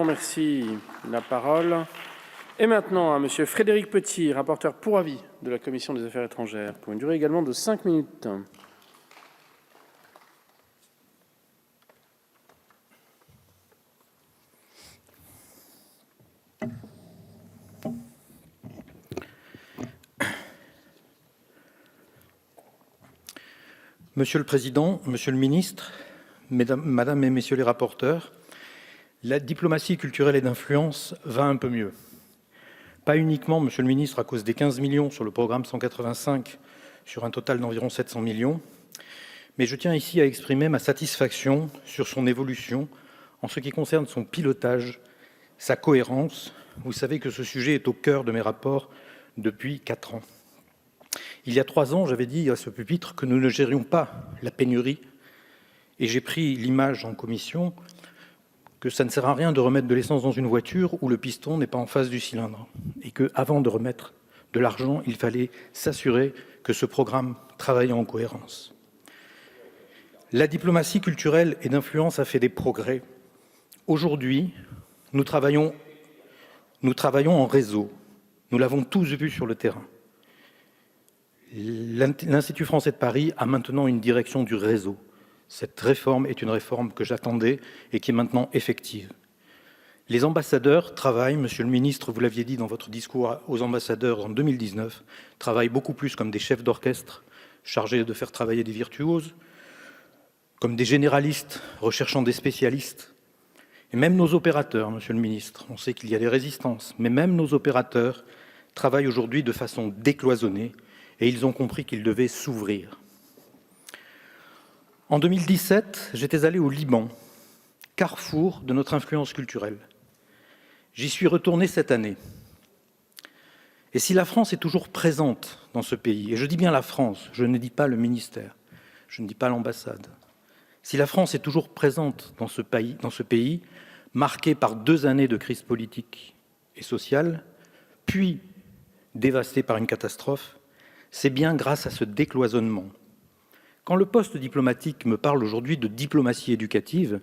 Merci. La parole est maintenant à Monsieur Frédéric Petit, rapporteur pour avis de la Commission des Affaires étrangères, pour une durée également de 5 minutes. Monsieur le Président, Monsieur le Ministre, Madame et Messieurs les rapporteurs, la diplomatie culturelle et d'influence va un peu mieux. Pas uniquement, Monsieur le Ministre, à cause des 15 millions sur le programme 185 sur un total d'environ 700 millions, mais je tiens ici à exprimer ma satisfaction sur son évolution en ce qui concerne son pilotage, sa cohérence. Vous savez que ce sujet est au cœur de mes rapports depuis 4 ans. Il y a 3 ans, j'avais dit à ce pupitre que nous ne gérions pas la pénurie et j'ai pris l'image en commission que ça ne sert à rien de remettre de l'essence dans une voiture où le piston n'est pas en face du cylindre et qu'avant de remettre de l'argent, il fallait s'assurer que ce programme travaillait en cohérence. La diplomatie culturelle et d'influence a fait des progrès. Aujourd'hui, nous travaillons en réseau. Nous l'avons tous vu sur le terrain. L'Institut français de Paris a maintenant une direction du réseau. Cette réforme est une réforme que j'attendais et qui est maintenant effective. Les ambassadeurs travaillent, Monsieur le Ministre, vous l'aviez dit dans votre discours aux ambassadeurs en 2019, travaillent beaucoup plus comme des chefs d'orchestre chargés de faire travailler des virtuoses, comme des généralistes recherchant des spécialistes. Et même nos opérateurs, Monsieur le Ministre, on sait qu'il y a des résistances, mais même nos opérateurs travaillent aujourd'hui de façon décloisonnée et ils ont compris qu'ils devaient s'ouvrir. En 2017, j'étais allé au Liban, carrefour de notre influence culturelle. J'y suis retourné cette année. Et si la France est toujours présente dans ce pays, et je dis bien la France, je ne dis pas le ministère, je ne dis pas l'ambassade, si la France est toujours présente dans ce pays marqué par 2 années de crise politique et sociale, puis dévasté par une catastrophe, c'est bien grâce à ce décloisonnement. Quand le poste diplomatique me parle aujourd'hui de diplomatie éducative,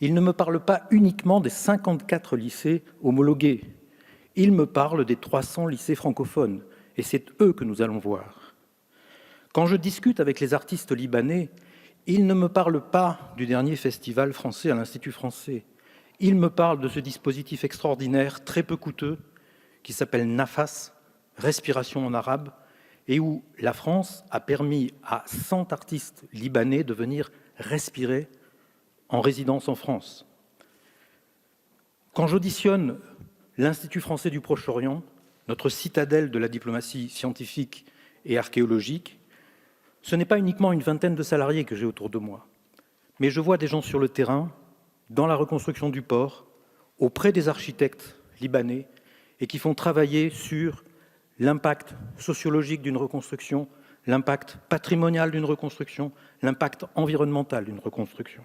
il ne me parle pas uniquement des 54 lycées homologués, il me parle des 300 lycées francophones, et c'est eux que nous allons voir. Quand je discute avec les artistes libanais, ils ne me parlent pas du dernier festival français à l'Institut français, ils me parlent de ce dispositif extraordinaire, très peu coûteux, qui s'appelle Nafas, respiration en arabe, et où la France a permis à 100 artistes libanais de venir respirer en résidence en France. Quand j'auditionne l'Institut français du Proche-Orient, notre citadelle de la diplomatie scientifique et archéologique, ce n'est pas uniquement une vingtaine de salariés que j'ai autour de moi, mais je vois des gens sur le terrain, dans la reconstruction du port, auprès des architectes libanais, et qui font travailler sur l'impact sociologique d'une reconstruction, l'impact patrimonial d'une reconstruction, l'impact environnemental d'une reconstruction.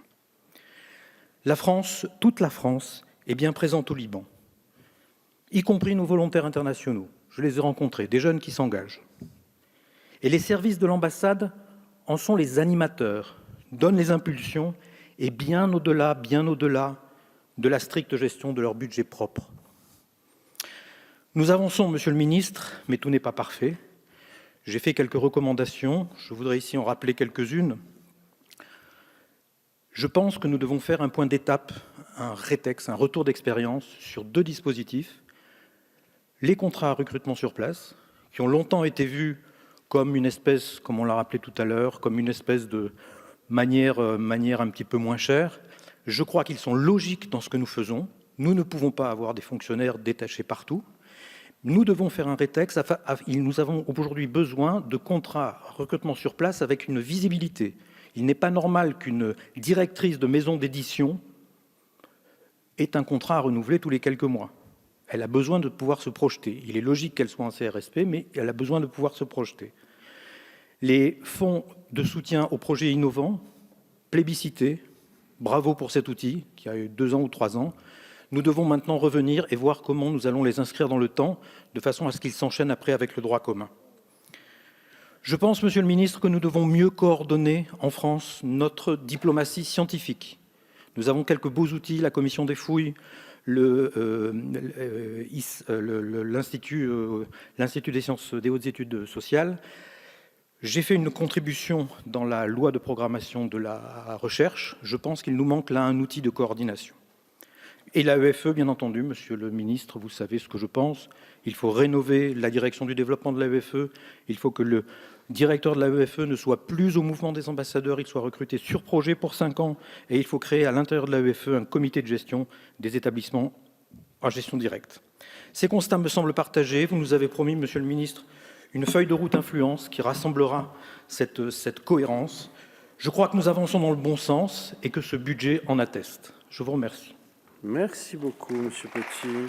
La France, toute la France, est bien présente au Liban, y compris nos volontaires internationaux. Je les ai rencontrés, des jeunes qui s'engagent. Et les services de l'ambassade en sont les animateurs, donnent les impulsions, et bien au-delà de la stricte gestion de leur budget propre. Nous avançons, Monsieur le Ministre, mais tout n'est pas parfait. J'ai fait quelques recommandations, je voudrais ici en rappeler quelques-unes. Je pense que nous devons faire un point d'étape, un rétex, un retour d'expérience sur 2 dispositifs. Les contrats à recrutement sur place, qui ont longtemps été vus comme une espèce, comme on l'a rappelé tout à l'heure, comme une espèce de manière un petit peu moins chère. Je crois qu'ils sont logiques dans ce que nous faisons. Nous ne pouvons pas avoir des fonctionnaires détachés partout. Nous devons faire un rétex. Nous avons aujourd'hui besoin de contrats recrutement sur place avec une visibilité. Il n'est pas normal qu'une directrice de maison d'édition ait un contrat à renouveler tous les quelques mois. Elle a besoin de pouvoir se projeter. Il est logique qu'elle soit en CRSP, mais elle a besoin de pouvoir se projeter. Les fonds de soutien aux projets innovants, plébiscités, bravo pour cet outil qui a eu 2 ans ou 3 ans. Nous devons maintenant revenir et voir comment nous allons les inscrire dans le temps, de façon à ce qu'ils s'enchaînent après avec le droit commun. Je pense, Monsieur le Ministre, que nous devons mieux coordonner en France notre diplomatie scientifique. Nous avons quelques beaux outils, la Commission des fouilles, l'Institut des hautes études sociales. J'ai fait une contribution dans la loi de programmation de la recherche. Je pense qu'il nous manque là un outil de coordination. Et l'AEFE, bien entendu, monsieur le ministre, vous savez ce que je pense. Il faut rénover la direction du développement de l'AEFE. Il faut que le directeur de l'AEFE ne soit plus au mouvement des ambassadeurs, il soit recruté sur projet pour 5 ans. Et il faut créer à l'intérieur de l'AEFE un comité de gestion des établissements en gestion directe. Ces constats me semblent partagés. Vous nous avez promis, monsieur le ministre, une feuille de route influence qui rassemblera cette cohérence. Je crois que nous avançons dans le bon sens et que ce budget en atteste. Je vous remercie. Merci beaucoup, Monsieur Petit.